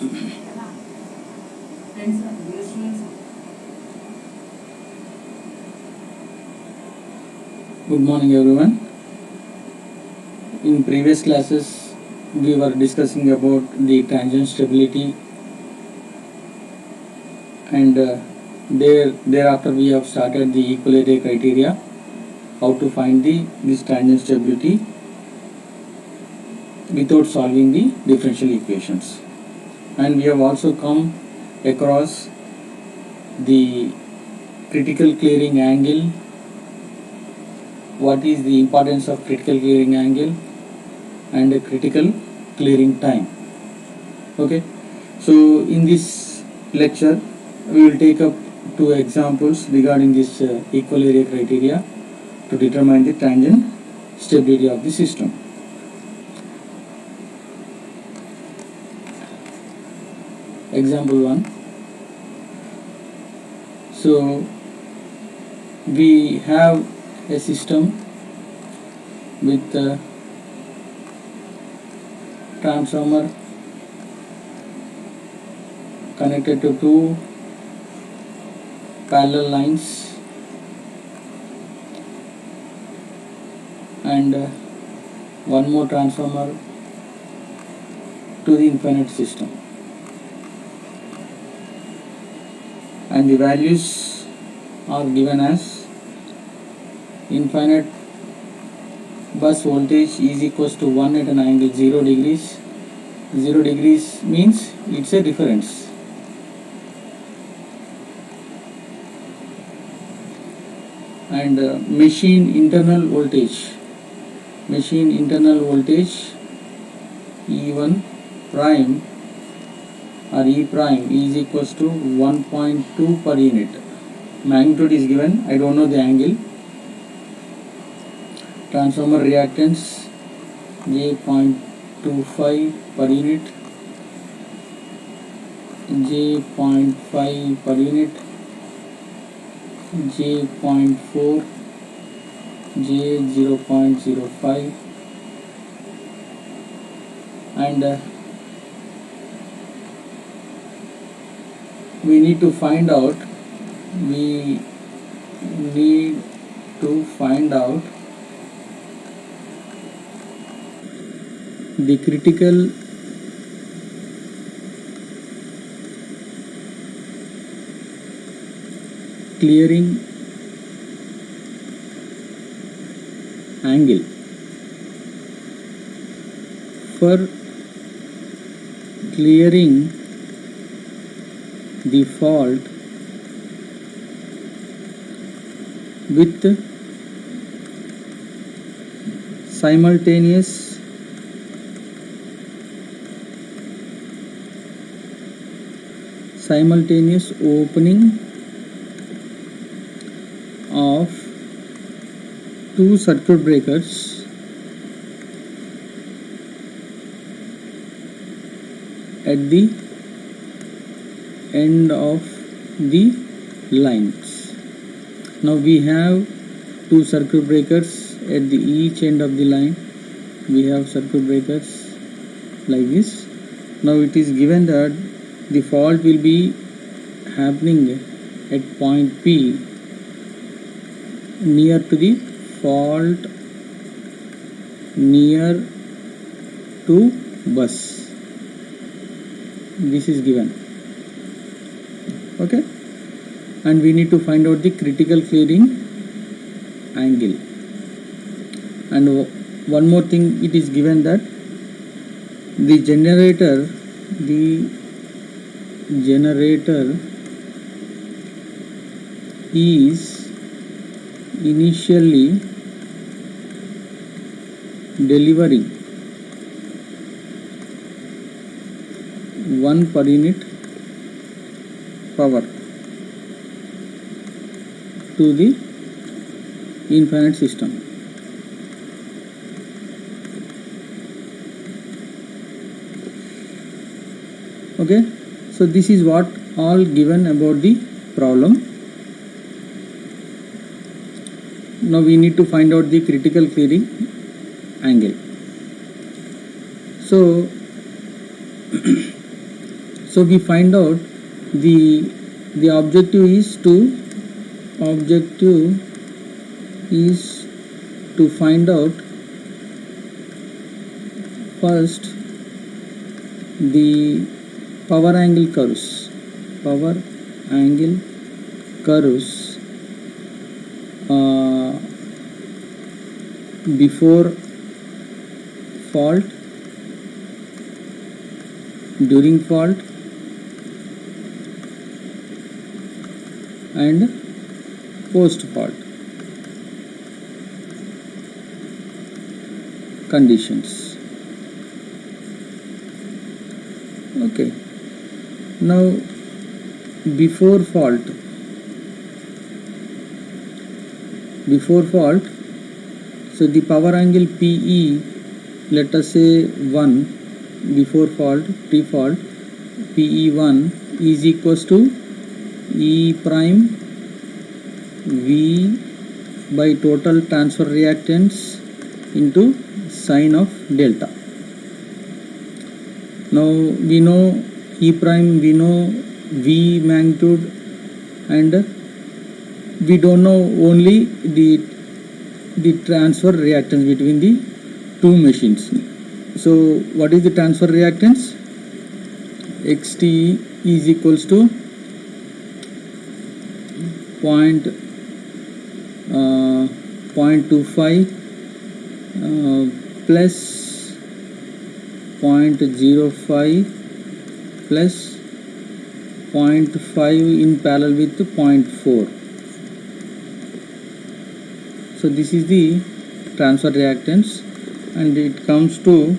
Good morning everyone. In previous classes we were discussing about the tangent stability, and thereafter we have started the equal criteria, how to find this tangent stability without solving the differential equations. And we have also come across the critical clearing angle, what is the importance of critical clearing angle, and a critical clearing time. Okay, so in this lecture we will take up two examples regarding this equal area criteria to determine the tangent stability of the system. Example 1. So we have a system with a transformer connected to two parallel lines and one more transformer to the infinite system, and the values are given as infinite bus voltage is equals to 1 at an angle 0 degrees. 0 degrees means it's a difference. And machine internal voltage E1 prime or E prime is equals to 1.2 per unit. Magnitude is given, I don't know the angle. Transformer reactance J.25 per unit, J.5 per unit, J.4, J0.05, and we need to find out the critical clearing angle for clearing the fault with simultaneous opening of two circuit breakers at the end of the lines. Now we have two circuit breakers at the each end of the line. We have circuit breakers like this. Now it is given that the fault will be happening at point P near to the fault near to bus. This is given. Okay, and we need to find out the critical clearing angle. And one more thing, it is given that the generator is initially delivering 1 per unit power to the infinite system. Okay, so this is what all given about the problem. Now we need to find out the critical clearing angle. So So we find out the objective is to find out first the power angle curves before fault, during fault, and post fault conditions. Okay, now before fault, so the power angle PE, let us say 1, before fault, pre-fault, PE1 is equals to E prime V by total transfer reactance into sine of delta. Now we know E prime, we know V magnitude, and we don't know only the transfer reactance between the two machines. So what is the transfer reactance? XT is equals to 0.25 plus 0.05 plus 0.5 in parallel with 0.4. So this is the transfer reactance, and it comes to